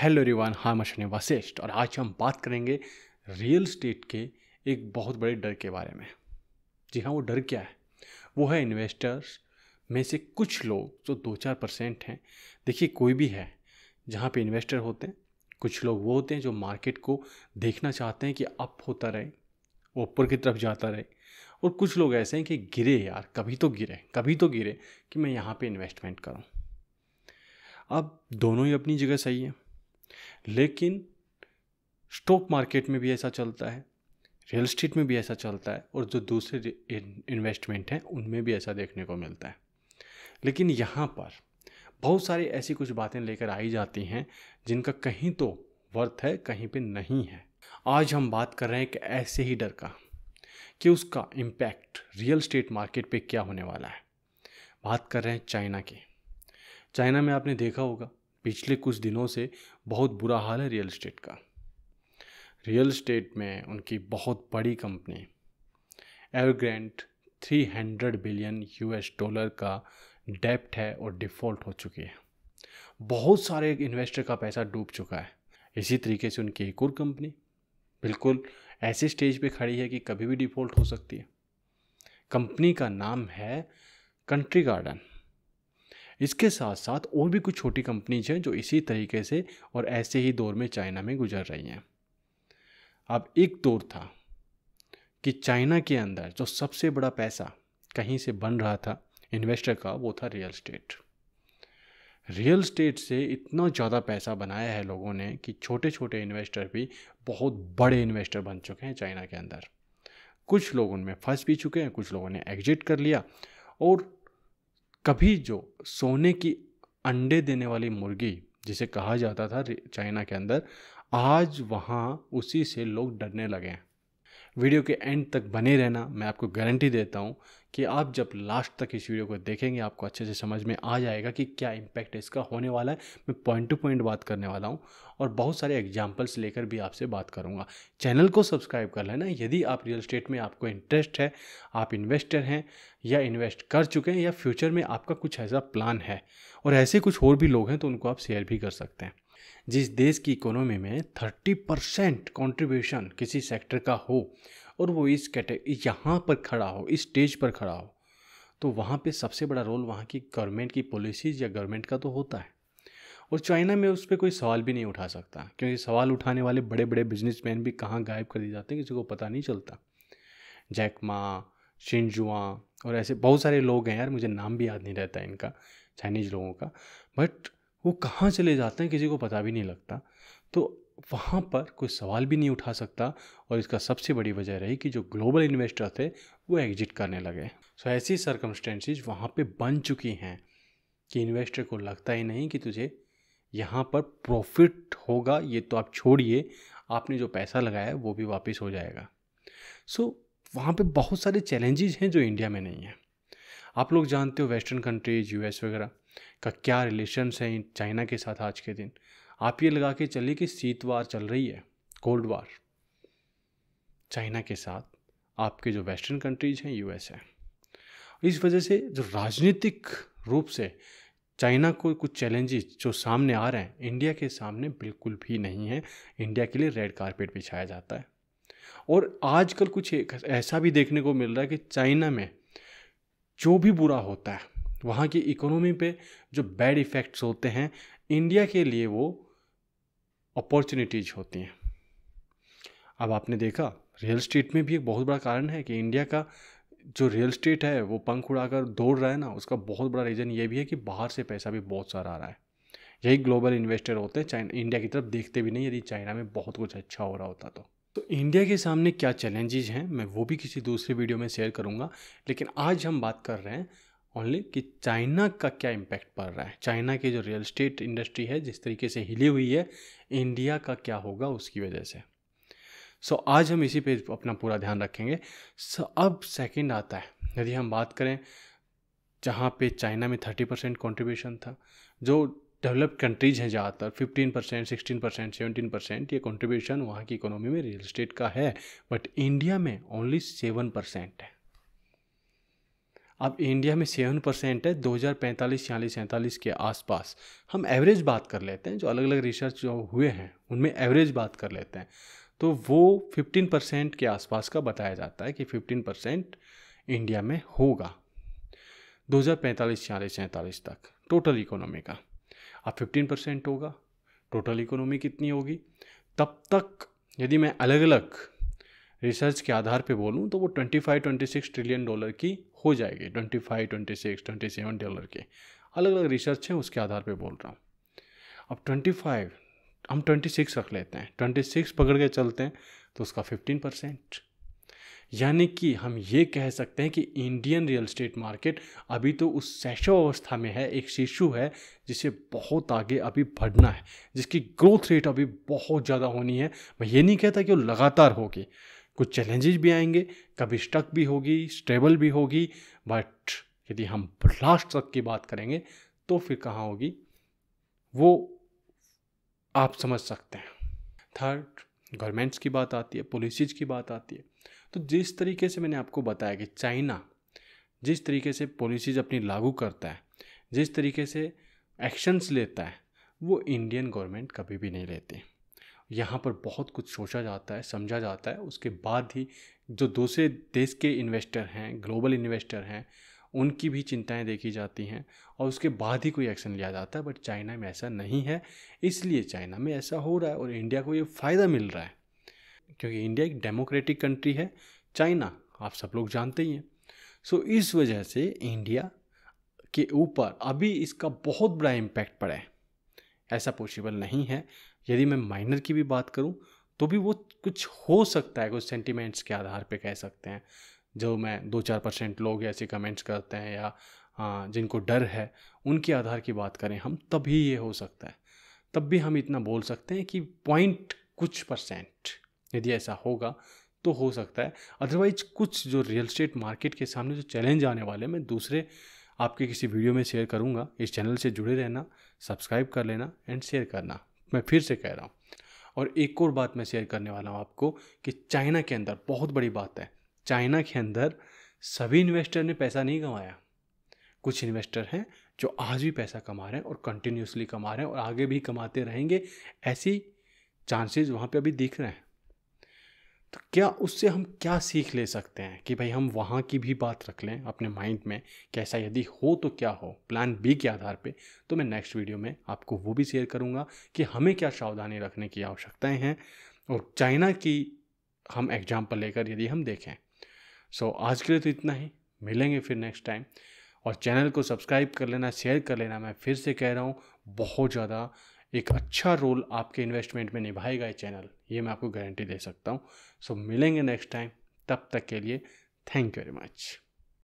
Hello everyone, हाँ मैं शनि वशिष्ठ और आज हम बात करेंगे रियल स्टेट के एक बहुत बड़े डर के बारे में। जी हाँ, वो डर क्या है? वो है इन्वेस्टर्स में से कुछ लोग जो 2-4% हैं। देखिए, कोई भी है जहाँ पे इन्वेस्टर होते हैं, कुछ लोग वो होते हैं जो मार्केट को देखना चाहते हैं कि अप होता रहे, वो ऊपर की तरफ जाता रहे, और कुछ लोग ऐसे हैं कि गिरे यार, कभी तो गिरे कि मैं यहाँ पे इन्वेस्टमेंट करूँ। अब दोनों ही अपनी जगह सही है, लेकिन स्टॉक मार्केट में भी ऐसा चलता है, रियल एस्टेट में भी ऐसा चलता है, और जो दूसरे इन्वेस्टमेंट हैं उनमें भी ऐसा देखने को मिलता है। लेकिन यहाँ पर बहुत सारी ऐसी कुछ बातें लेकर आई जाती हैं जिनका कहीं तो वर्थ है, कहीं पे नहीं है। आज हम बात कर रहे हैं एक ऐसे ही डर का कि उसका इम्पैक्ट रियल एस्टेट मार्केट पे क्या होने वाला है। बात कर रहे हैं चाइना की। चाइना में आपने देखा होगा पिछले कुछ दिनों से बहुत बुरा हाल है रियल एस्टेट का। रियल एस्टेट में उनकी बहुत बड़ी कंपनी एवरग्रांड 300 बिलियन US डॉलर का डेप्ट है और डिफ़ॉल्ट हो चुकी है। बहुत सारे इन्वेस्टर का पैसा डूब चुका है। इसी तरीके से उनकी एक और कंपनी बिल्कुल ऐसे स्टेज पे खड़ी है कि कभी भी डिफ़ॉल्ट हो सकती है। कंपनी का नाम है कंट्री गार्डन। इसके साथ साथ और भी कुछ छोटी कंपनीज हैं जो इसी तरीके से और ऐसे ही दौर में चाइना में गुजर रही हैं। अब एक दौर था कि चाइना के अंदर जो सबसे बड़ा पैसा कहीं से बन रहा था इन्वेस्टर का, वो था रियल एस्टेट। रियल एस्टेट से इतना ज़्यादा पैसा बनाया है लोगों ने कि छोटे छोटे इन्वेस्टर भी बहुत बड़े इन्वेस्टर बन चुके हैं चाइना के अंदर। कुछ लोग उनमें फंस भी चुके हैं, कुछ लोगों ने एग्जिट कर लिया, और कभी जो सोने की अंडे देने वाली मुर्गी जिसे कहा जाता था चाइना के अंदर, आज वहाँ उसी से लोग डरने लगे हैं। वीडियो के एंड तक बने रहना, मैं आपको गारंटी देता हूँ कि आप जब लास्ट तक इस वीडियो को देखेंगे आपको अच्छे से समझ में आ जाएगा कि क्या इम्पैक्ट इसका होने वाला है। मैं पॉइंट टू पॉइंट बात करने वाला हूँ और बहुत सारे एग्जांपल्स लेकर भी आपसे बात करूँगा। चैनल को सब्सक्राइब कर लेना यदि आप रियल एस्टेट में आपको इंटरेस्ट है, आप इन्वेस्टर हैं या इन्वेस्ट कर चुके हैं या फ्यूचर में आपका कुछ ऐसा प्लान है, और ऐसे कुछ और भी लोग हैं तो उनको आप शेयर भी कर सकते हैं। जिस देश की इकोनॉमी में 30% कंट्रीब्यूशन किसी सेक्टर का हो और वो इस यहाँ पर खड़ा हो, इस स्टेज पर खड़ा हो, तो वहाँ पे सबसे बड़ा रोल वहाँ की गवर्नमेंट की पॉलिसीज़ या गवर्नमेंट का तो होता है। और चाइना में उस पर कोई सवाल भी नहीं उठा सकता, क्योंकि सवाल उठाने वाले बड़े बड़े बिजनेसमैन भी कहाँ गायब कर दिए जाते हैं किसी को पता नहीं चलता। जैक मा, शिनजुआ और ऐसे बहुत सारे लोग हैं यार, मुझे नाम भी याद नहीं रहता इनका, चाइनीज़ लोगों का, बट वो कहाँ चले जाते हैं किसी को पता भी नहीं लगता। तो वहाँ पर कोई सवाल भी नहीं उठा सकता, और इसका सबसे बड़ी वजह रही कि जो ग्लोबल इन्वेस्टर थे वो एग्जिट करने लगे। सो ऐसी सर्कमस्टेंसेस वहाँ पे बन चुकी हैं कि इन्वेस्टर को लगता ही नहीं कि तुझे यहाँ पर प्रॉफिट होगा। ये तो आप छोड़िए, आपने जो पैसा लगाया है वो भी वापस हो जाएगा। सो वहाँ पे बहुत सारे चैलेंजेस हैं जो इंडिया में नहीं है। आप लोग जानते हो वेस्टर्न कंट्रीज US वगैरह का क्या रिलेशंस हैं चाइना के साथ आज के दिन। आप ये लगा के चलिए कि शीत वार चल रही है, कोल्ड वार चाइना के साथ आपके जो वेस्टर्न कंट्रीज हैं, US है। इस वजह से जो राजनीतिक रूप से चाइना को कुछ चैलेंजेस जो सामने आ रहे हैं, इंडिया के सामने बिल्कुल भी नहीं है। इंडिया के लिए रेड कारपेट बिछाया जाता है। और आजकल कुछ ऐसा भी देखने को मिल रहा है कि चाइना में जो भी बुरा होता है, वहाँ की इकोनॉमी पे जो बैड इफ़ेक्ट्स होते हैं, इंडिया के लिए वो अपॉर्चुनिटीज होती हैं। अब आपने देखा रियल एस्टेट में भी एक बहुत बड़ा कारण है कि इंडिया का जो रियल एस्टेट है वो पंख उड़ाकर दौड़ रहा है ना, उसका बहुत बड़ा रीज़न ये भी है कि बाहर से पैसा भी बहुत सारा आ रहा है। यही ग्लोबल इन्वेस्टर होते हैं, चाइना इंडिया की तरफ देखते भी नहीं यदि चाइना में बहुत कुछ अच्छा हो रहा होता तो इंडिया के सामने क्या चैलेंजेस हैं मैं वो भी किसी दूसरे वीडियो में शेयर करूंगा। लेकिन आज हम बात कर रहे हैं ओनली कि चाइना का क्या इम्पैक्ट पड़ रहा है, चाइना की जो रियल एस्टेट इंडस्ट्री है जिस तरीके से हिली हुई है, इंडिया का क्या होगा उसकी वजह से। सो आज हम इसी पे अपना पूरा ध्यान रखेंगे। अब सेकंड आता है, यदि हम बात करें जहाँ पे चाइना में 30% कॉन्ट्रीब्यूशन था, जो डेवलप्ड कंट्रीज हैं ज़्यादातर 15%, 16%, 17% ये कॉन्ट्रीब्यूशन वहाँ की इकोनॉमी में रियल एस्टेट का है, बट इंडिया में ओनली 7% है। अब इंडिया में 7% है, 2045, 46, 47 के आसपास। हम एवरेज बात कर लेते हैं, जो अलग अलग रिसर्च जो हुए हैं उनमें एवरेज बात कर लेते हैं, तो वो 15% के आसपास का बताया जाता है कि 15% इंडिया में होगा 2045, 46, 47 तक टोटल इकोनॉमी का। अब 15% होगा, टोटल इकोनॉमी कितनी होगी? तब तक यदि मैं अलग अलग रिसर्च के आधार पे बोलूँ तो वो 25-26 ट्रिलियन डॉलर की हो जाएगी। 25, 26, 27 डॉलर के अलग अलग रिसर्च हैं, उसके आधार पे बोल रहा हूँ। अब 25 हम 26 रख लेते हैं, 26 पकड़ के चलते हैं तो उसका 15%, यानी कि हम ये कह सकते हैं कि इंडियन रियल एस्टेट मार्केट अभी तो उस शैशव अवस्था में है, एक शिशु है जिसे बहुत आगे अभी बढ़ना है, जिसकी ग्रोथ रेट अभी बहुत ज़्यादा होनी है। मैं ये नहीं कहता कि वो लगातार होगी, कुछ चैलेंजेस भी आएंगे, कभी स्टक भी होगी, स्टेबल भी होगी, बट यदि हम लास्ट तक की बात करेंगे तो फिर कहाँ होगी वो आप समझ सकते हैं। थर्ड, गवर्नमेंट्स की बात आती है, पॉलिसीज़ की बात आती है। तो जिस तरीके से मैंने आपको बताया कि चाइना जिस तरीके से पॉलिसीज़ अपनी लागू करता है, जिस तरीके से एक्शंस लेता है, वो इंडियन गवर्नमेंट कभी भी नहीं लेती। यहाँ पर बहुत कुछ सोचा जाता है, समझा जाता है, उसके बाद ही जो दूसरे देश के इन्वेस्टर हैं, ग्लोबल इन्वेस्टर हैं, उनकी भी चिंताएं देखी जाती हैं और उसके बाद ही कोई एक्शन लिया जाता है। बट चाइना में ऐसा नहीं है, इसलिए चाइना में ऐसा हो रहा है और इंडिया को ये फ़ायदा मिल रहा है, क्योंकि इंडिया एक डेमोक्रेटिक कंट्री है, चाइना आप सब लोग जानते ही हैं। सो इस वजह से इंडिया के ऊपर अभी इसका बहुत बड़ा इम्पैक्ट पड़ा है, ऐसा पॉसिबल नहीं है। यदि मैं माइनर की भी बात करूं तो भी वो कुछ हो सकता है, कुछ सेंटिमेंट्स के आधार पे कह सकते हैं, जो मैं 2-4% लोग ऐसे कमेंट्स करते हैं या जिनको डर है उनके आधार की बात करें हम, तभी ये हो सकता है। तब भी हम इतना बोल सकते हैं कि पॉइंट कुछ परसेंट यदि ऐसा होगा तो हो सकता है। अदरवाइज कुछ जो रियल एस्टेट मार्केट के सामने जो चैलेंज आने वाले मैं दूसरे आपके किसी वीडियो में शेयर करूंगा। इस चैनल से जुड़े रहना, सब्सक्राइब कर लेना एंड शेयर करना, मैं फिर से कह रहा हूँ। और एक और बात मैं शेयर करने वाला हूँ आपको कि चाइना के अंदर बहुत बड़ी बात है, चाइना के अंदर सभी इन्वेस्टर ने पैसा नहीं कमाया। कुछ इन्वेस्टर हैं जो आज भी पैसा कमा रहे हैं और कंटिन्यूसली कमा रहे हैं और आगे भी कमाते रहेंगे, ऐसी चांसेस वहाँ पे अभी दिख रहे हैं। तो क्या उससे हम क्या सीख ले सकते हैं कि भाई हम वहाँ की भी बात रख लें अपने माइंड में कि ऐसा यदि हो तो क्या हो, प्लान बी के आधार पे। तो मैं नेक्स्ट वीडियो में आपको वो भी शेयर करूँगा कि हमें क्या सावधानी रखने की आवश्यकताएं हैं और चाइना की हम एग्जाम्पल लेकर यदि हम देखें। सो आज के लिए तो इतना ही, मिलेंगे फिर नेक्स्ट टाइम। और चैनल को सब्सक्राइब कर लेना, शेयर कर लेना। मैं फिर से कह रहा हूँ, बहुत ज़्यादा एक अच्छा रोल आपके इन्वेस्टमेंट में निभाएगा ये चैनल, ये मैं आपको गारंटी दे सकता हूँ। सो मिलेंगे नेक्स्ट टाइम, तब तक के लिए थैंक यू वेरी मच।